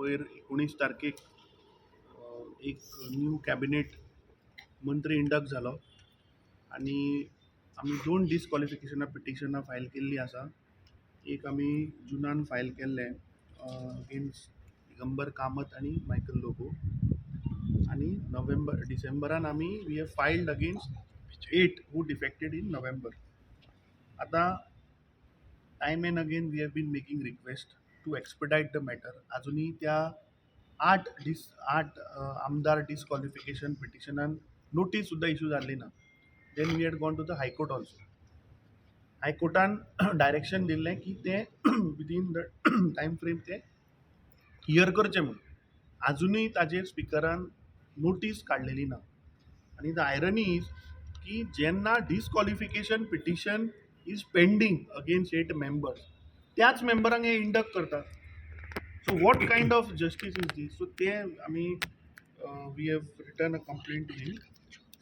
पयर 19 तारखेक एक न्यू कॅबिनेट मंत्री इंडक्ट जालो आनी आमी 2 डिस्क्वॉलिफिकेशना पिटिशनां फायल केल्लीं आसा. एक आमी जुनान फायल केल्लें अगेन्स्ट दिगंबर कामत आनी मायकल लोबो, आनी डिसेंबरान आमी we have filed against 8 who defected in November. आतां time and again we have been making request to expedite the matter. अजुनी त्या 8 आमदार डिस्क्वॉलिफिकेशन पिटिशनान नोटीस सुद्दां इश्यू जाल्ली ना. Then we had gone to the high court also. हायकोर्टान डायरेक्शन दिल्लें की ते विदीन द टायम फ्रेम ते हियर करचें म्हणून. अजुनूय ताजेर स्पिकरान नोटीस काडलेली ना. आनी द आयरनी इज की जेन्ना disqualification petition is pending against 8 members, त्याच मेंबरांक हे इंडक्ट करतात. So what kind of justice is this? So ते आमी we have written a complaint to him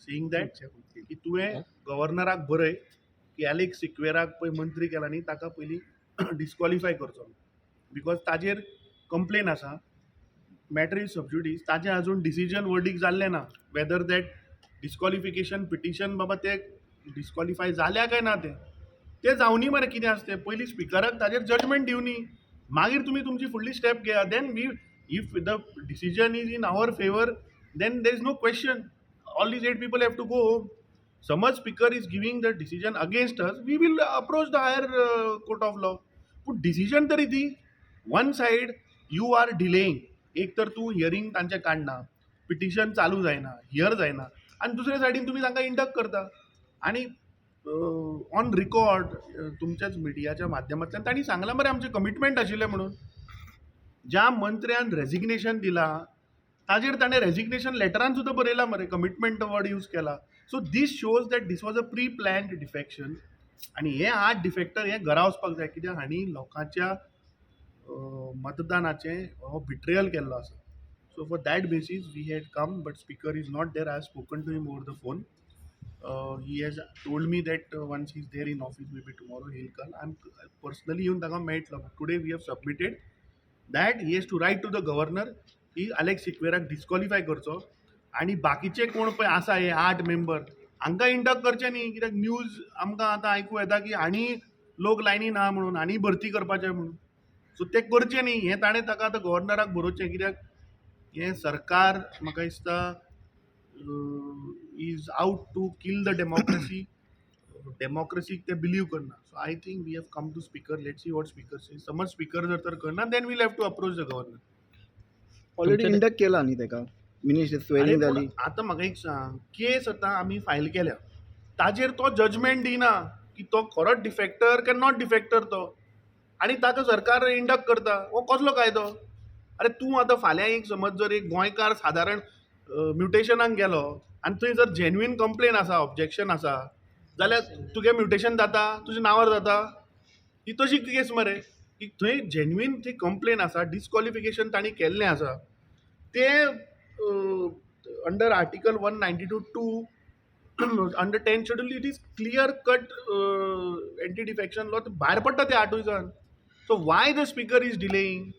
saying that की तुवें गव्हर्नराक बरय की एलेक्स सिक्वेराक पळय मंत्री केला न्ही, ताका पयलीं डिस्क्वॉलिफाय करचो, बिकॉज ताजेर कंप्लेन आसा. Matter is sub judice. ताजें आजून डिसिजन वर्डीक जाल्लें ना वेदर दॅट डिस्क्वॉलिफिकेशन पिटिशन बाबा ते डिस्क्वॉलिफाय जाल्या काय ना ते जावनी मरे. कितें आसा तें पयलीं स्पिकराक ताजेर जजमेंट दिवनी, मागीर तुमी तुमची फुडली स्टेप घेया. Then we if the decision is in our favour then there is no question. All these 8 people have to go home. समज speaker is giving the decision against us, we will approach the higher court of law. पूण decision तरी दी. One side you are delaying. एक तर तूं hearing तांचें काडना, petition चालू जायना, हियर जायना, आनी दुसरे सायडीन तुमी तांकां इंडक्ट करता. आनी ऑन रिकॉर्ड तुमच्याच मिडियाच्या माध्यमांतल्यान तांणी सांगलां मरे आमचें कमिटमेंट आशिल्लें म्हणून. ज्या मंत्र्यान रेजिग्नेशन दिलां ताजेर ताणें रेजिग्नेशन लेटरान सुद्दां बरयलां मरे, कमिटमेंट वर्ड यूज केला. So this shows that this was a pre planned defection. आनी हे 8 डिफेक्टर हे घरा वचपाक जाय, कित्याक हांणी लोकांच्या मतदानाचें हो बिट्रेयल केल्लो आसा. So for that basis we had come, but speaker is not there. I have spoken to him over the phone. He has told me that once he's there in office, maybe tomorrow he'll come. I'm personally येऊन ताका मेळटलो. Today we have submitted that he has to write to the governor की Alex सिक्वेराक disqualify करचो, आनी बाकीचे कोण पळय आसा हे 8 मेंबर हांकां इंडक्ट करचे न्ही. कित्याक न्यूज आमकां आतां आयकूं येता की आनी लोक लायनीन आहा म्हणून, आनी भरती करपाचें म्हणून. सो ते करचें न्ही. हें ताणें ताका आतां गव्हर्नराक बरोवचें, कित्याक हें सरकार म्हाका दिसता is out to kill the democracy. Democracy they believe करना. So I think we have come to speaker. Let's see what speaker says. समज speaker जर तर करना, then we'll have to approach the governor. Already induct केला न्ही तेका, minister swearing जाली. आतां म्हाका एक सांग, केस आतां आमी फायल केल्या, ताजेर तो जजमेंट दिना की तो खरोच डिफेक्टर काय नॉट डिफेक्टर तो, आनी ताका सरकार इंडक्ट करता. हो कसलो कायदो? अरे तूं आतां फाल्यां एक समज जर एक गोंयकार सादारण म्युटेशनाक गेलो आनी थंय जर जेन्युइन कंप्लेन आसा, ऑब्जेक्शन आसा, जाल्यार तुगे म्युटेशन जाता, तुज्या नांवार जाता. ही तशी केस मरे की थंय जेन्युइन थंय कंप्लेन आसा, डिस्क्वॉलिफिकेशन तांणी केल्लें आसा, ते under article 192(2) under 10 schedule it is clear cut anti defection law भायर पडटा ते 8 दिसान. So why the speaker is delaying?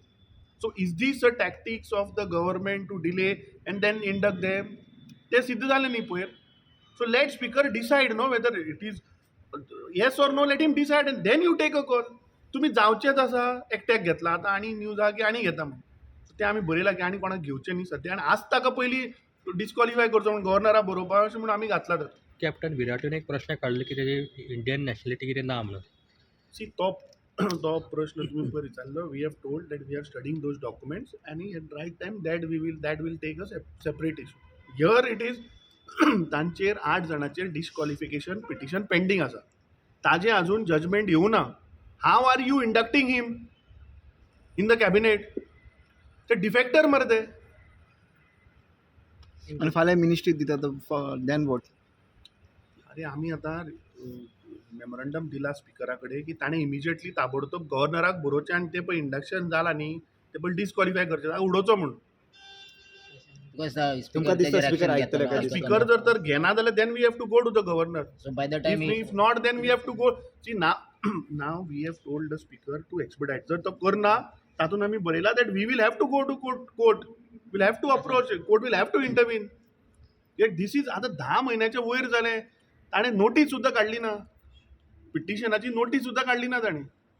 So is this a tactics of the government to delay and then induct them? ते सिद्ध झाले न्ही पयर. So let speaker decide, no, whether it is yes or no. Let him decide and then you take a call. तुम्ही जावचेच आसा, एकट्याक घेतला आतां आनी न्यूज आहा की आनी घेता म्हणून. ते आमी बरयलां की आनी कोणाक घेवचें न्ही सद्या, आनी आज ताका पयलीं डिस्क्वॉलिफाय करचो म्हणून गव्हर्नराक बरोवपा अशें म्हणून आमी घातला तर. कॅप्टन विराटून एक प्रश्न काडलो की तेजी इंडियन नॅशनॅलिटी कितें ना म्हणून. सी तो प्रश्न तुम्ही पयर विचारलो. We have told that we are studying those documents आनी at right time that will take a separate issue. Here it is तांचेर 8 जाणांचेर डिस्क्वॉलिफिकेशन पिटिशन पेंडींग आसा, ताजें आजून जजमेंट येवना. How are you inducting him in the cabinet? ते defector मरे ते. आनी फाल्यां मिनिस्ट्री दिता देन वॉट? अरे आमी आतां मेमोरंडम दिला स्पिकरा कडेन की ताणें इमिजिएटली ताबडतोब गव्हर्नराक बरोवचें आनी ते पळय इंडक्शन जालां न्ही ते पळय डिस्क्वॉलिफाय करचें, उडोवचो म्हणून. तुमकां दिसता स्पीकर आयकतले काय? स्पीकर जर तर घेना जाल्यार then we have to go to the governor. If not then we have to go. See now we have told the speaker to expedite. जर तो करना तातूंत आमी बरयला that we will have to go to court will have to approach court will have to intervene. This is आतां 10 म्हयन्याच्या वयर जालें, ताणें नोटीस सुद्दां काडली ना, पिटिशनाची नोटीस सुद्दां काडली ना ताणें.